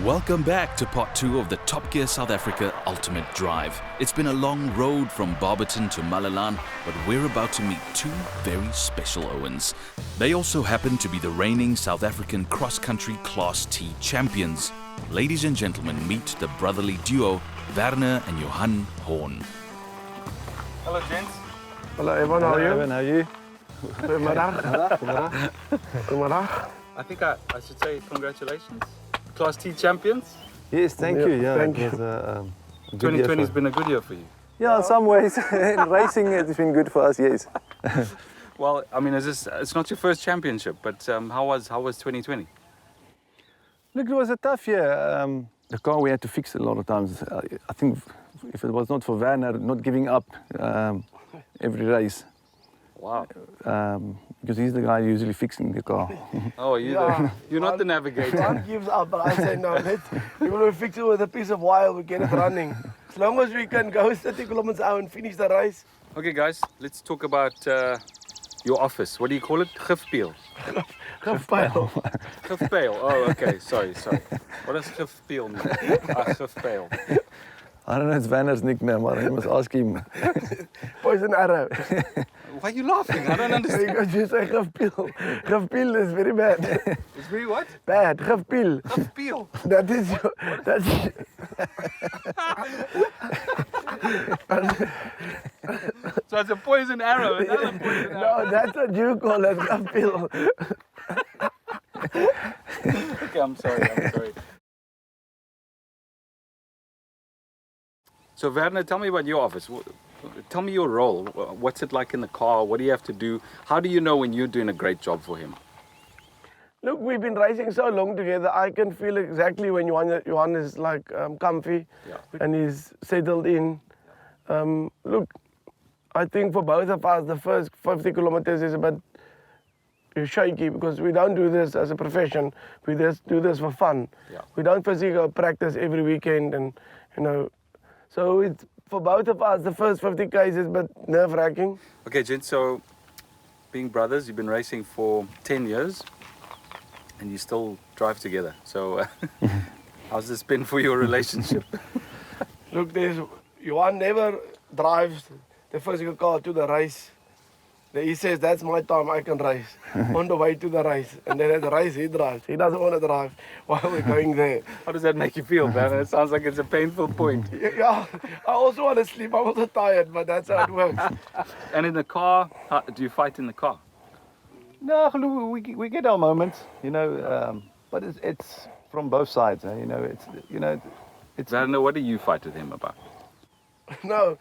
Welcome back to part 2 of the TopGear South Africa Ultimate Drive. It's been a long road from Barberton to Malalan, but we're about to meet 2 very special Owens. They also happen to be the reigning South African cross-country Class T champions. Ladies and gentlemen, meet the brotherly duo, Werner and Johan Horn. Hello, gents. Hello, everyone. How are you? Evan, how are you? Goedemiddag. I think I should say congratulations. Class T champions. Yes, thank you. Yeah, thank it was a good 2020 year has been a good year for you. Yeah, in some ways. In racing, it's been good for us, yes. Well, I mean, it's not your first championship, but how was 2020? Look, it was a tough year. The car we had to fix a lot of times. I think if it was not for Werner not giving up every race. Wow. Because he's the guy usually fixing the car. Oh, you're not the navigator. One gives up, but I say no. We will fix it with a piece of wire. We get it running. As long as we can go 30 kilometers out and finish the race. Okay, guys, let's talk about your office. What do you call it? Gifpeel. Gifpeel. Gifpeel. Oh, okay. Sorry. What does Gifpeel mean? Gifpeel. I don't know, it's Werner's nickname, I must ask him. Poison arrow. Why are you laughing? I don't understand. Because you say Gifpeel. Gifpeel is very bad. It's very what? Bad. Gifpeel. Gifpeel. That is your... That's... So it's a poison arrow, another poison arrow. No, that's what you call it, Gifpeel. Okay, I'm sorry. So Werner, tell me about your office. Tell me your role. What's it like in the car? What do you have to do? How do you know when you're doing a great job for him? Look, we've been racing so long together, I can feel exactly when Johan is like comfy and he's settled in. Look, I think for both of us, the first 50 kilometers is a bit shaky because we don't do this as a profession. We just do this for fun. Yeah. We don't physically practice every weekend and, you know, so it's, for both of us, the first 50 k's is a bit nerve-wracking. Okay, gents, so being brothers, you've been racing for 10 years and you still drive together. So how's this been for your relationship? Look, Johan never drives the physical car to the race. He says, that's my time, I can race. On the way to the race. And then at the race, he drives. He doesn't want to drive while we're going there. How does that make you feel, man? It sounds like it's a painful point. Yeah, I also want to sleep. I'm also tired, but that's how it works. And in the car, do you fight in the car? No, we get our moments, you know, but it's from both sides, you know, it's... Werner, what do you fight with him about? No,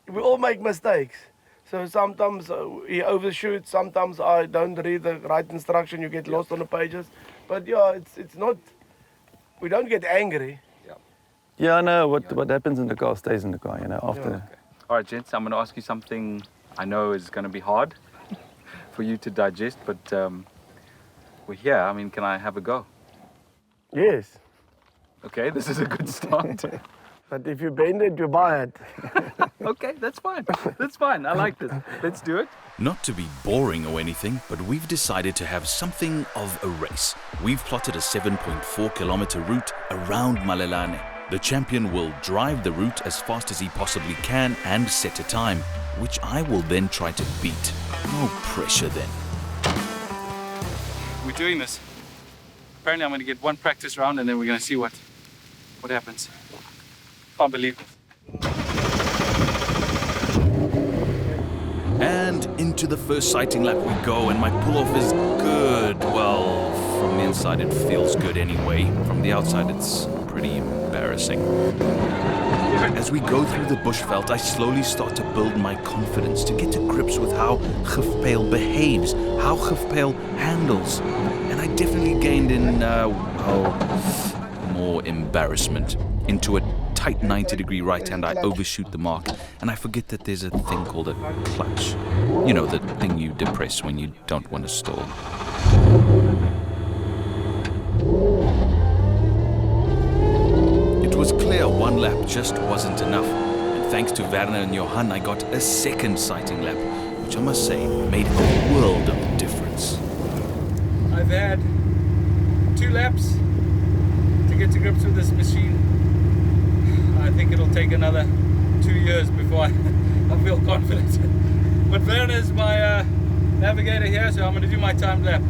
we all make mistakes. So sometimes he overshoots, sometimes I don't read the right instruction, you get lost on the pages. But yeah, it's not, we don't get angry. Yeah, I know, what happens in the car stays in the car, you know, after. Yeah. Okay. All right, gents, I'm going to ask you something I know is going to be hard for you to digest, but we're here. I mean, can I have a go? Yes, Okay, this is a good start. but if you bend it, you buy it. Okay, that's fine. That's fine. I like this. Let's do it. Not to be boring or anything, but we've decided to have something of a race. We've plotted a 7.4 kilometer route around Malelane. The champion will drive the route as fast as he possibly can and set a time, which I will then try to beat. No pressure then. We're doing this. Apparently I'm going to get one practice round and then we're going to see what happens. Can't believe it. And into the first sighting lap we go, and my pull-off is good. Well, from the inside it feels good anyway. From the outside it's pretty embarrassing. As we go through the bushveld, I slowly start to build my confidence to get to grips with how Gifpeel behaves, how Gifpeel handles. And I definitely gained in, more embarrassment. Into a tight 90-degree right-hand, I overshoot the mark, and I forget that there's a thing called a clutch. You know, the thing you depress when you don't want to stall. It was clear one lap just wasn't enough, and thanks to Werner and Johan, I got a second sighting lap, which I must say made a world of difference. I've had 2 laps to get to grips with take another 2 years before I feel confident. But Werner is my navigator here, so I'm going to do my time lap.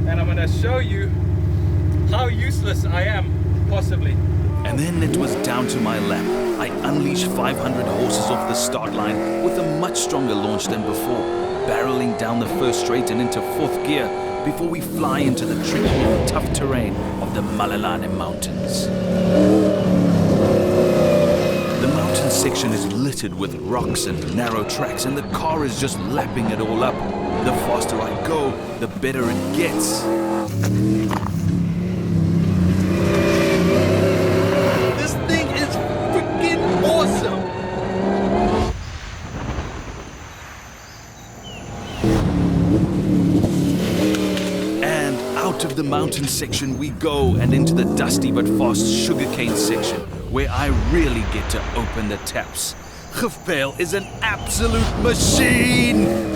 And I'm going to show you how useless I am, possibly. And then it was down to my lap. I unleashed 500 horses off the start line with a much stronger launch than before, barreling down the first straight and into fourth gear before we fly into the tricky and tough terrain of the Malelane Mountains. The mountain section is littered with rocks and narrow tracks, and the car is just lapping it all up. The faster I go, the better it gets. This thing is freaking awesome! And out of the mountain section we go and into the dusty but fast sugarcane section, where I really get to open the taps. Gifpijl is an absolute machine!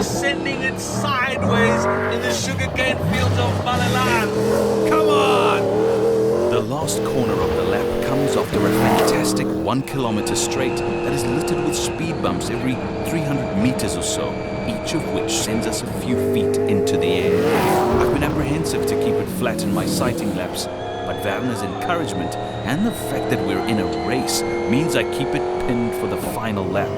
Sending it sideways in the sugarcane fields of Malelane. Come on! The last corner of the lap comes after a fantastic 1 kilometer straight that is littered with speed bumps every 300 meters or so, each of which sends us a few feet into the air. I've been apprehensive to keep it flat in my sighting laps, but Werner's encouragement and the fact that we're in a race means I keep it pinned for the final lap.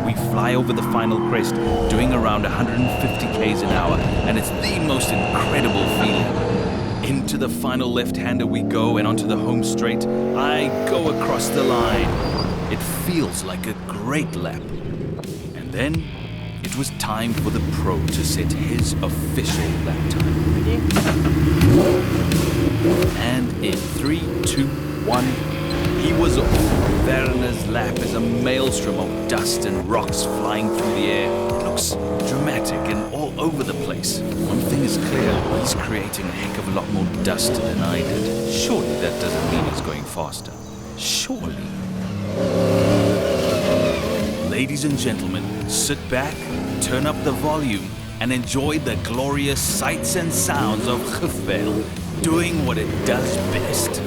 We fly over the final crest, doing around 150 k's an hour, and it's the most incredible feeling. Into the final left-hander we go, and onto the home straight, I go across the line. It feels like a great lap. And then, it was time for the pro to set his official lap time. And in 3, 2, 1, he was off. Werner's lap is a maelstrom of dust and rocks flying through the air. It looks dramatic and all over the place. One thing is clear, he's creating a heck of a lot more dust than I did. Surely that doesn't mean he's going faster. Surely. Ladies and gentlemen, sit back, turn up the volume, and enjoy the glorious sights and sounds of Gifpijl doing what it does best.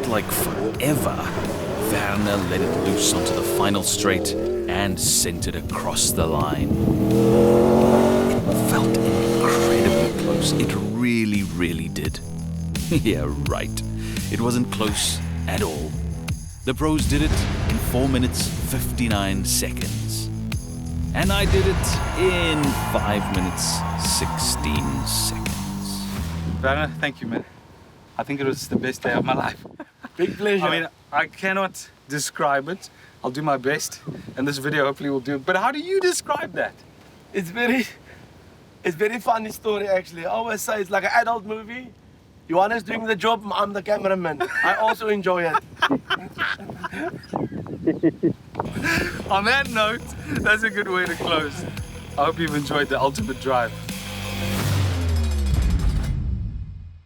Like forever, Werner let it loose onto the final straight and sent it across the line. It felt incredibly close. It really, really did. Yeah, right. It wasn't close at all. The pros did it in 4 minutes 59 seconds. And I did it in 5 minutes 16 seconds. Werner, thank you, man. I think it was the best day of my life. Big pleasure. I mean, I cannot describe it. I'll do my best, and this video hopefully will do it. But how do you describe that? It's very funny story actually. I always say it's like an adult movie. Johan is doing the job, I'm the cameraman. I also enjoy it. On that note, that's a good way to close. I hope you've enjoyed the Ultimate Drive.